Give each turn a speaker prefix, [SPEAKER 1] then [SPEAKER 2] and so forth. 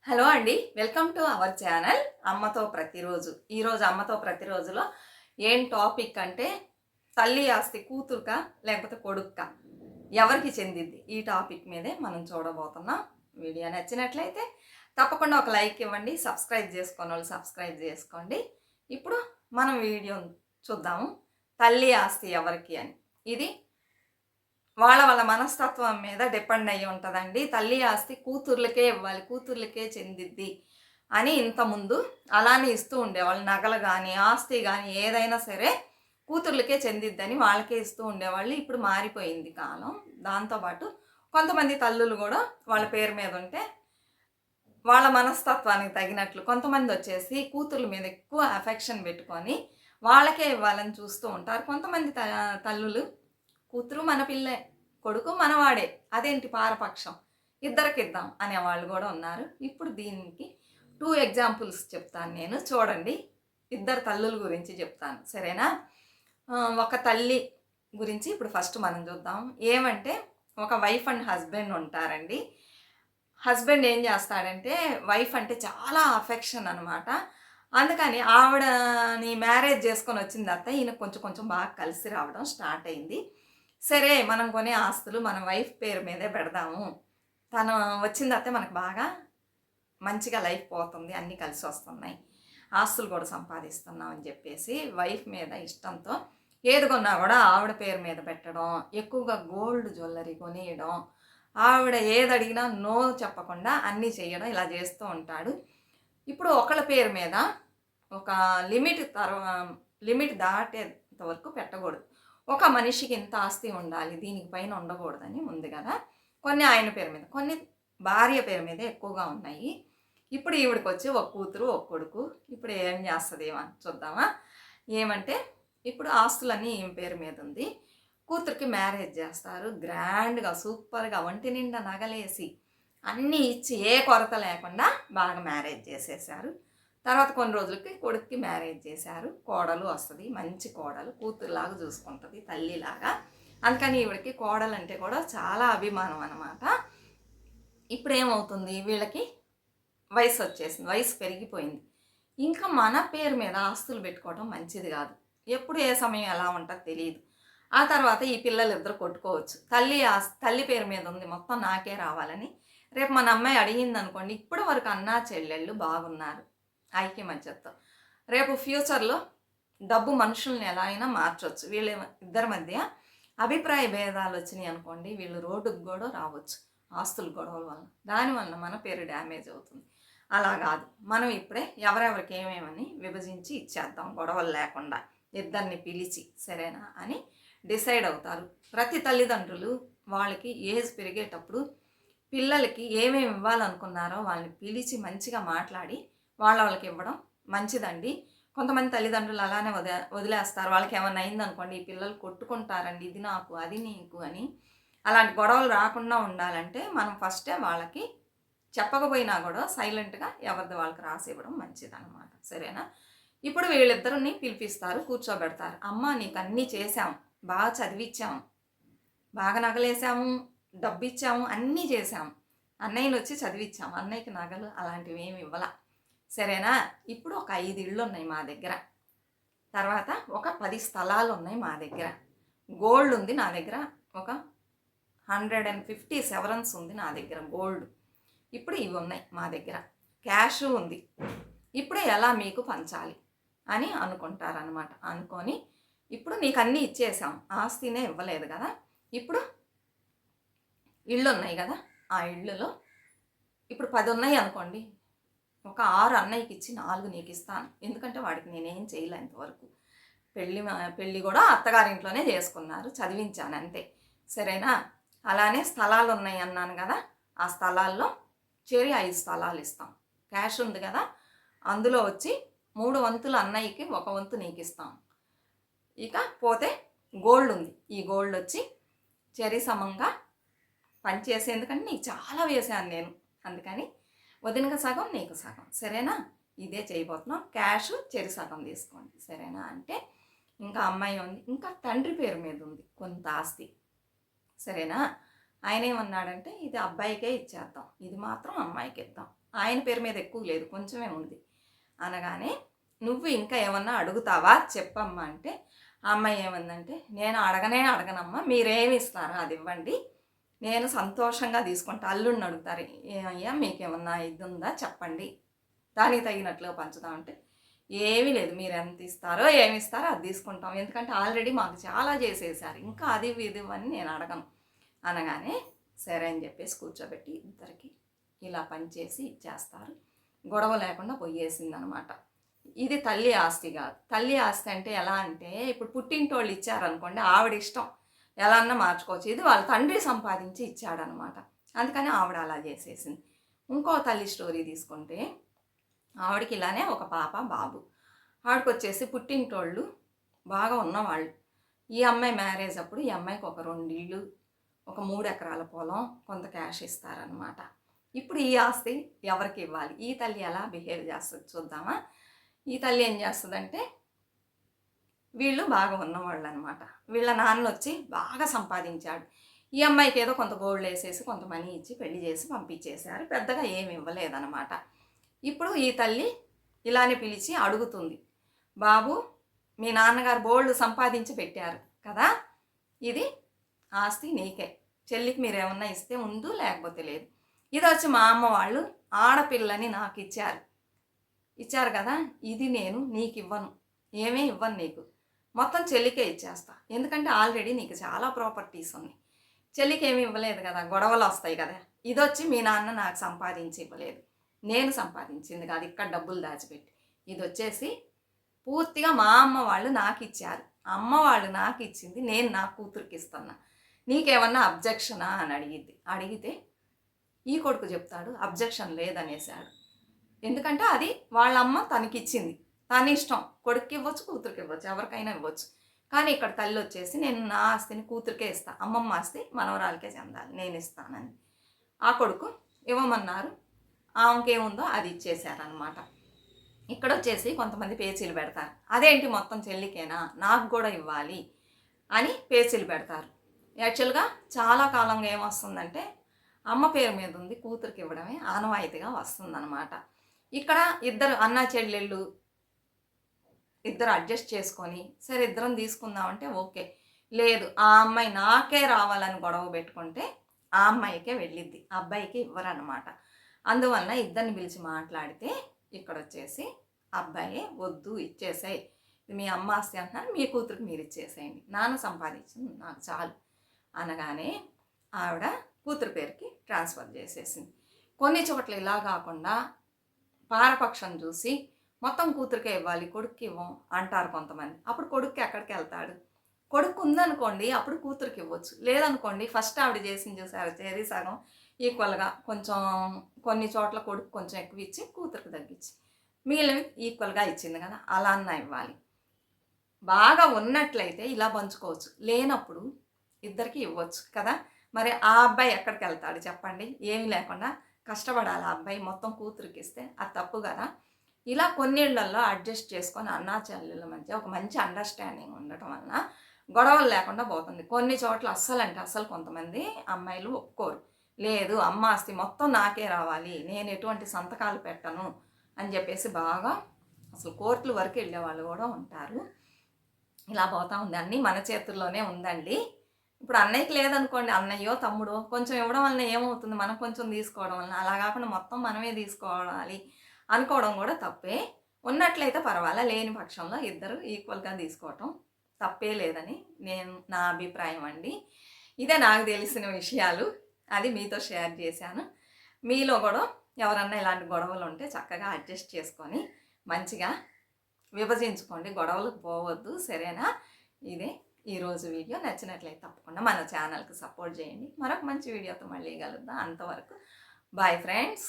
[SPEAKER 1] Hello అండి, welcome to our channel అమ్మతో ప్రతిరోజు. ఈరోజు అమ్మతో ప్రతిరోజులో ఏం టాపిక్ అంటే తల్లి ఆస్తి కూతురుకా లేకపోతే కొడుక్కా, ఎవరికి చెందిద్ది, ఈ టాపిక్ మీదే మనం చూడబోతున్నాం. వీడియో నచ్చినట్లయితే తప్పకుండా ఒక లైక్ ఇవ్వండి. సబ్స్క్రైబ్ చేసుకోని వాళ్ళు సబ్స్క్రైబ్ చేసుకోండి. ఇప్పుడు మనం వీడియో చూద్దాము, తల్లి ఆస్తి ఎవరికి అని. ఇది వాళ్ళ వాళ్ళ మనస్తత్వం మీద డిపెండ్ అయ్యి ఉంటుందండి. తల్లి ఆస్తి కూతుర్లకే ఇవ్వాలి, కూతుర్లకే చెందిద్ది అని ఇంతకుముందు అలానే ఇస్తూ ఉండేవాళ్ళు. నగలు కానీ ఆస్తి కానీ ఏదైనా సరే కూతుర్లకే చెందిద్దని వాళ్ళకే ఇస్తూ ఉండేవాళ్ళు. ఇప్పుడు మారిపోయింది కాలం. దాంతోపాటు కొంతమంది తల్లులు కూడా వాళ్ళ పేరు మీద ఉంటే వాళ్ళ మనస్తత్వానికి తగినట్లు కొంతమంది వచ్చేసి కూతుర్ల మీద ఎక్కువ అఫెక్షన్ పెట్టుకొని వాళ్ళకే ఇవ్వాలని చూస్తూ ఉంటారు. కొంతమంది తల్లులు కూతురు మన పిల్లే, కొడుకు మనవాడే, అదేంటి పారపక్షం, ఇద్దరికిద్దాం అనేవాళ్ళు కూడా ఉన్నారు. ఇప్పుడు దీనికి 2 ఎగ్జాంపుల్స్ చెప్తాను నేను, చూడండి. ఇద్దరు తల్లుల గురించి చెప్తాను, సరేనా? ఒక తల్లి గురించి ఇప్పుడు ఫస్ట్ మనం చూద్దాం. ఏమంటే ఒక వైఫ్ అండ్ హస్బెండ్ ఉంటారండి. హస్బెండ్ ఏం చేస్తాడంటే వైఫ్ అంటే చాలా అఫెక్షన్ అనమాట. అందుకని ఆవిడని మ్యారేజ్ చేసుకొని వచ్చిన తర్వాత ఈయన కొంచెం కొంచెం బాగా కలిసి రావడం స్టార్ట్ అయింది. సరే, మనం కొనే ఆస్తులు మన వైఫ్ పేరు మీదే పెడదాము, తను వచ్చిన తర్వాత మనకు బాగా మంచిగా లైఫ్ పోతుంది, అన్నీ కలిసి వస్తున్నాయి, ఆస్తులు కూడా సంపాదిస్తున్నాం అని చెప్పేసి వైఫ్ మీద ఇష్టంతో ఏది కొన్నా కూడా ఆవిడ పేరు మీద పెట్టడం, ఎక్కువగా గోల్డ్ జ్యువెలరీ కొనియడం, ఆవిడ ఏది అడిగినా నో చెప్పకుండా అన్నీ చేయడం, ఇలా చేస్తూ ఉంటాడు. ఇప్పుడు ఒకళ్ళ పేరు మీద ఒక లిమిట్ దాటేంత వరకు పెట్టకూడదు. ఒక మనిషికి ఇంత ఆస్తి ఉండాలి, దీనికి పైన ఉండకూడదని ఉంది కదా. కొన్ని ఆయన పేరు మీద, కొన్ని భార్య పేరు మీద ఎక్కువగా ఉన్నాయి. ఇప్పుడు ఈవిడికి వచ్చి ఒక కూతురు ఒక కొడుకు. ఇప్పుడు ఏం చేస్తుంది ఏమని చూద్దామా. ఏమంటే ఇప్పుడు ఆస్తులన్నీ ఈమె పేరు మీద ఉంది. కూతురికి మ్యారేజ్ చేస్తారు, గ్రాండ్గా సూపర్గా ఒంటి నిండా నగలేసి అన్నీ ఇచ్చి ఏ కొరత లేకుండా బాగా మ్యారేజ్ చేసేసారు. తర్వాత కొన్ని రోజులకి కొడుక్కి మ్యారేజ్ చేశారు. కోడలు వస్తుంది, మంచి కోడలు, కూతురులాగా చూసుకుంటుంది, తల్లిలాగా. అందుకని ఈవిడికి కోడలు అంటే కూడా చాలా అభిమానం అన్నమాట. ఇప్పుడు ఏమవుతుంది, వీళ్ళకి వయసు వచ్చేసింది, వయసు పెరిగిపోయింది. ఇంకా మన పేరు మీద ఆస్తులు పెట్టుకోవడం మంచిది కాదు. ఎప్పుడు ఏ సమయం ఎలా ఉంటుందో తెలియదు. ఆ తర్వాత ఈ పిల్లలు ఇద్దరు కొట్టుకోవచ్చు. తల్లి పేరు మీద ఉంది, మొత్తం నాకే రావాలని. రేపు మన అమ్మాయి అడిగింది అనుకోండి, ఇప్పటి వరకు అన్నా చెల్లెళ్ళు బాగున్నారు ఐక్యమత్యంతో. రేపు ఫ్యూచర్లో డబ్బు మనుషుల్ని ఎలా అయినా మార్చవచ్చు. వీళ్ళ ఇద్దరి మధ్య అభిప్రాయ భేదాలు వచ్చినాయి అనుకోండి, వీళ్ళు రోడ్డుకు కూడా రావచ్చు ఆస్తుల గొడవల వల్ల. దానివల్ల మన పేరు డ్యామేజ్ అవుతుంది. అలా కాదు, మనం ఇప్పుడే ఎవరెవరికి ఏమేమని విభజించి ఇచ్చేద్దాం, గొడవలు లేకుండా ఇద్దరిని పిలిచి, సరేనా అని డిసైడ్ అవుతారు. ప్రతి తల్లిదండ్రులు వాళ్ళకి ఏజ్ పెరిగేటప్పుడు పిల్లలకి ఏమేమి ఇవ్వాలనుకున్నారో వాళ్ళని పిలిచి మంచిగా మాట్లాడి వాళ్ళకి ఇవ్వడం మంచిదండి. కొంతమంది తల్లిదండ్రులు అలానే వదిలేస్తారు. వాళ్ళకి ఏమైనా అయిందనుకోండి, ఈ పిల్లలు కొట్టుకుంటారండి, ఇది నాకు అది నీకు అని. అలాంటి గొడవలు రాకుండా ఉండాలంటే మనం ఫస్టే వాళ్ళకి చెప్పకపోయినా కూడా సైలెంట్గా ఎవరిది వాళ్ళకి రాసి ఇవ్వడం మంచిదన్నమాట, సరేనా? ఇప్పుడు వీళ్ళిద్దరిని పిలిపిస్తారు, కూర్చోబెడతారు. అమ్మ, నీకు అన్నీ చేశాం, బాగా చదివించాము, బాగా నగలేసాము, డబ్బు ఇచ్చాము, అన్నీ చేసాము, అన్నయ్యని వచ్చి చదివించాము, అన్నయ్యకి నగలు అలాంటివి ఏమి ఇవ్వాల, సరేనా? ఇప్పుడు ఒక 5 ఇళ్ళు ఉన్నాయి మా దగ్గర, తర్వాత ఒక 10 స్థలాలు ఉన్నాయి మా దగ్గర, గోల్డ్ ఉంది నా దగ్గర, ఒక 150 సెవరెన్స్ ఉంది నా దగ్గర గోల్డ్. ఇప్పుడు ఇవి ఉన్నాయి మా దగ్గర, క్యాష్ ఉంది. ఇప్పుడు ఎలా మీకు పంచాలి అని అనుకుంటారనమాట. అనుకొని ఇప్పుడు నీకు అన్నీ ఇచ్చేసాం, ఆస్తినే ఇవ్వలేదు కదా. ఇప్పుడు ఇళ్ళు ఉన్నాయి కదా, ఆ ఇళ్ళలో ఇప్పుడు 10 ఉన్నాయి అనుకోండి, ఒక 6 అన్నయ్యకి ఇచ్చి 4 నీకు ఇస్తాను. ఎందుకంటే వాడికి నేనేం చేయలే ఇంతవరకు. పెళ్ళి కూడా అత్తగారింట్లోనే చేసుకున్నారు, చదివించాను అంతే, సరేనా? అలానే స్థలాలు ఉన్నాయి అన్నాను కదా, ఆ స్థలాల్లో చేరి 5 స్థలాలు ఇస్తాం. క్యాష్ ఉంది కదా, అందులో వచ్చి 3 వంతులు అన్నయ్యకి, 1 వంతు నీకు ఇస్తాం. ఇక పోతే గోల్డ్ ఉంది, ఈ గోల్డ్ వచ్చి చెరి సమంగా పనిచేసే, ఎందుకంటే నీకు చాలా వేసాను నేను, అందుకని వదినక సగం నీకు సగం, సరేనా? ఇదే చేయబోతున్నాం. క్యాష్ చెరి సగం తీసుకోండి, సరేనా? అంటే ఇంకా అమ్మాయి ఉంది, ఇంకా తండ్రి పేరు మీద ఉంది కొంత ఆస్తి, సరేనా? ఆయన ఏమన్నాడంటే ఇది అబ్బాయికే ఇచ్చేద్దాం, ఇది మాత్రం అమ్మాయికి ఇద్దాం ఆయన పేరు మీద ఎక్కువ లేదు, కొంచెమే ఉంది. అనగానే నువ్వు ఇంకా ఏమన్నా అడుగుతావా చెప్పమ్మా అంటే ఆ అమ్మాయి ఏమందంటే, నేను అడగనమ్మా, మీరేమి ఇస్తారో అది ఇవ్వండి, నేను సంతోషంగా తీసుకుంటా. అల్లుడిని అడుగుతారు, ఏమయ్యా మీకేమన్నా ఇది ఉందా చెప్పండి, దానికి తగినట్లుగా పంచుతామంటే ఏమీ లేదు, మీరు ఎంత ఇస్తారో ఏమి ఇస్తారో అది తీసుకుంటాం, ఎందుకంటే ఆల్రెడీ మాకు చాలా చేసేసారు, ఇంకా అది ఇది అని నేను అడగను అనగానే సరే అని చెప్పేసి కూర్చోబెట్టి ఇద్దరికి ఇలా పనిచేసి ఇచ్చేస్తారు. గొడవ లేకుండా పోయేసిందనమాట. ఇది తల్లి ఆస్తి కాదు. తల్లి ఆస్తి అంటే ఎలా అంటే, ఇప్పుడు పుట్టింటోళ్ళు ఇచ్చారనుకోండి, ఆవిడ ఇష్టం ఎలా అన్నా మార్చుకోవచ్చు. ఇది వాళ్ళ తండ్రి సంపాదించి ఇచ్చాడనమాట, అందుకని ఆవిడ అలా చేసేసింది. ఇంకో తల్లి స్టోరీ తీసుకుంటే, ఆవిడకి ఇలానే ఒక పాప బాబు. ఆవిడకి వచ్చేసి పుట్టింటోళ్ళు బాగా ఉన్నవాళ్ళు. ఈ అమ్మాయి మ్యారేజ్ అప్పుడు ఈ అమ్మాయికి ఒక 2 ఇళ్ళు, ఒక 3 ఎకరాల పొలం, కొంత క్యాష్ ఇస్తారనమాట. ఇప్పుడు ఈ ఆస్తి ఎవరికి ఇవ్వాలి? ఈ తల్లి ఎలా బిహేవ్ చేస్తుంది చూద్దామా. ఈ తల్లి ఏం చేస్తుందంటే, వీళ్ళు బాగా ఉన్నవాళ్ళు అనమాట. వీళ్ళ నాన్న వచ్చి బాగా సంపాదించాడు, ఈ అమ్మాయికి ఏదో కొంత గోల్డ్ వేసేసి కొంత మనీ ఇచ్చి పెళ్లి చేసి పంపించేశారు, పెద్దగా ఏమి ఇవ్వలేదన్నమాట. ఇప్పుడు ఈ తల్లి ఇలానే పిలిచి అడుగుతుంది, బాబు మీ నాన్నగారు బోల్డ్ సంపాదించి పెట్టారు కదా, ఇది ఆస్తి నీకే, చెల్లికి మీరు ఏమన్నా ఇస్తే ఉండు లేకపోతే లేదు. ఇది వచ్చి మా అమ్మ వాళ్ళు ఆడపిల్లని నాకు ఇచ్చారు కదా, ఇది నేను నీకు ఇవ్వను, ఏమీ ఇవ్వను నీకు, మొత్తం చెల్లికే ఇచ్చేస్తా, ఎందుకంటే ఆల్రెడీ నీకు చాలా ప్రాపర్టీస్ ఉన్నాయి, చెల్లికి ఏమి ఇవ్వలేదు కదా, గొడవలు వస్తాయి కదా. ఇది వచ్చి మీ నాన్న నాకు సంపాదించి ఇవ్వలేదు, నేను సంపాదించింది కాదు, ఇక్కడ డబ్బులు దాచిపెట్టి. ఇది వచ్చేసి పూర్తిగా మా అమ్మ వాళ్ళు నాకు ఇచ్చారు, అమ్మ వాళ్ళు నాకు ఇచ్చింది నేను నా కూతురికి ఇస్తున్నా, నీకేమన్నా అబ్జెక్షనా అని అడిగితే ఈ కొడుకు చెప్తాడు అబ్జెక్షన్ లేదనేసాడు. ఎందుకంటే అది వాళ్ళ అమ్మ తనకిచ్చింది, తన ఇష్టం, కొడుక్కి ఇవ్వచ్చు కూతురికి ఇవ్వచ్చు, ఎవరికైనా ఇవ్వచ్చు. కానీ ఇక్కడ తల్లి వచ్చేసి నేను నా ఆస్తిని కూతురికే ఇస్తా, అమ్మమ్మ ఆస్తి మనవరాలకే చెందాలి, నేను ఇస్తానని. ఆ కొడుకు ఇవ్వమన్నారు, ఆమెకేముందో అది ఇచ్చేశారనమాట. ఇక్కడ వచ్చేసి కొంతమంది పేచీలు పెడతారు, అదేంటి మొత్తం చెల్లికేనా, నాకు కూడా ఇవ్వాలి అని పేచీలు పెడతారు. యాక్చువల్గా చాలా కాలంగా ఏమొస్తుందంటే, అమ్మ పేరు మీద ఉంది కూతురికి ఇవ్వడమే ఆనవాయితీగా వస్తుందన్నమాట. ఇక్కడ ఇద్దరు అన్నా చెల్లెళ్ళు ఇద్దరు అడ్జస్ట్ చేసుకొని సరే ఇద్దరం తీసుకుందామంటే ఓకే, లేదు ఆ అమ్మాయి నాకే రావాలని గొడవ పెట్టుకుంటే ఆ అమ్మాయికే వెళ్ళిద్ది, అబ్బాయికి ఇవ్వరనమాట. అందువలన ఇద్దరిని పిలిచి మాట్లాడితే ఇక్కడ వచ్చేసి అబ్బాయి వద్దు ఇచ్చేసాయి, ఇది మీ అమ్మ ఆస్తి అంటున్నారు, మీ కూతురికి మీరు ఇచ్చేసేయండి, నాన్న సంపాదించింది నాకు చాలు అనగానే ఆవిడ కూతురు పేరుకి ట్రాన్స్ఫర్ చేసేసింది. కొన్ని చోట్ల ఇలా కాకుండా పారపక్షం చూసి మొత్తం కూతురికే ఇవ్వాలి కొడుక్కి ఇవ్వం అంటారు కొంతమంది. అప్పుడు కొడుక్కి ఎక్కడికి వెళ్తాడు? కొడుకు ఉందనుకోండి అప్పుడు కూతురికి ఇవ్వచ్చు, లేదనుకోండి ఫస్ట్ ఆవిడ చేసింది చూసారు చేరి సగం ఈక్వల్గా కొంచెం కొన్ని చోట్ల కొడుకు కొంచెం ఎక్కువ ఇచ్చి కూతురికి తగ్గించి మిగిలినవి ఈక్వల్గా ఇచ్చింది కదా, అలా అన్నా ఇవ్వాలి. బాగా ఉన్నట్లయితే ఇలా పంచుకోవచ్చు, లేనప్పుడు ఇద్దరికి ఇవ్వచ్చు కదా. మరి ఆ అబ్బాయి ఎక్కడికి వెళ్తాడు చెప్పండి? ఏమీ లేకుండా కష్టపడాలి ఆ అబ్బాయి, మొత్తం కూతురికి ఇస్తే అది తప్పు కదా. ఇలా కొన్నిళ్లలో అడ్జస్ట్ చేసుకొని అన్నా చెల్లెళ్ళ మధ్య ఒక మంచి అండర్స్టాండింగ్ ఉండటం వలన గొడవలు లేకుండా పోతుంది. కొన్ని చోట్ల అస్సలు కొంతమంది అమ్మాయిలు ఒప్పుకోరు, లేదు అమ్మ ఆస్తి మొత్తం నాకే రావాలి, నేను ఎటువంటి సంతకాలు పెట్టను అని చెప్పేసి బాగా అసలు కోర్టుల వరకు వెళ్ళే వాళ్ళు కూడా ఉంటారు. ఇలా పోతా ఉంది, అన్నీ మన చేతుల్లోనే ఉందండి. ఇప్పుడు అన్నయ్యకి లేదనుకోండి, అన్నయ్యో తమ్ముడో కొంచెం ఇవ్వడం వలన ఏమవుతుంది, మనం కొంచెం తీసుకోవడం వలన, అలా కాకుండా మొత్తం మనమే తీసుకోవాలి అనుకోవడం కూడా తప్పే. ఉన్నట్లయితే పర్వాలే, లేని పక్షంలో ఇద్దరు ఈక్వల్గా తీసుకోవటం తప్పే లేదని నా అభిప్రాయం అండి. ఇదే నాకు తెలిసిన విషయాలు, అది మీతో షేర్ చేశాను. మీలో కూడా ఎవరన్నా ఇలాంటి గొడవలు ఉంటే చక్కగా అడ్జస్ట్ చేసుకొని మంచిగా విభజించుకోండి, గొడవలకు పోవద్దు, సరేనా? ఇదే ఈరోజు వీడియో. నచ్చినట్లయితే తప్పకుండా మన ఛానల్కి సపోర్ట్ చేయండి. మరొక మంచి వీడియోతో మళ్ళీ కలుద్దాం. అంతవరకు బాయ్ ఫ్రెండ్స్.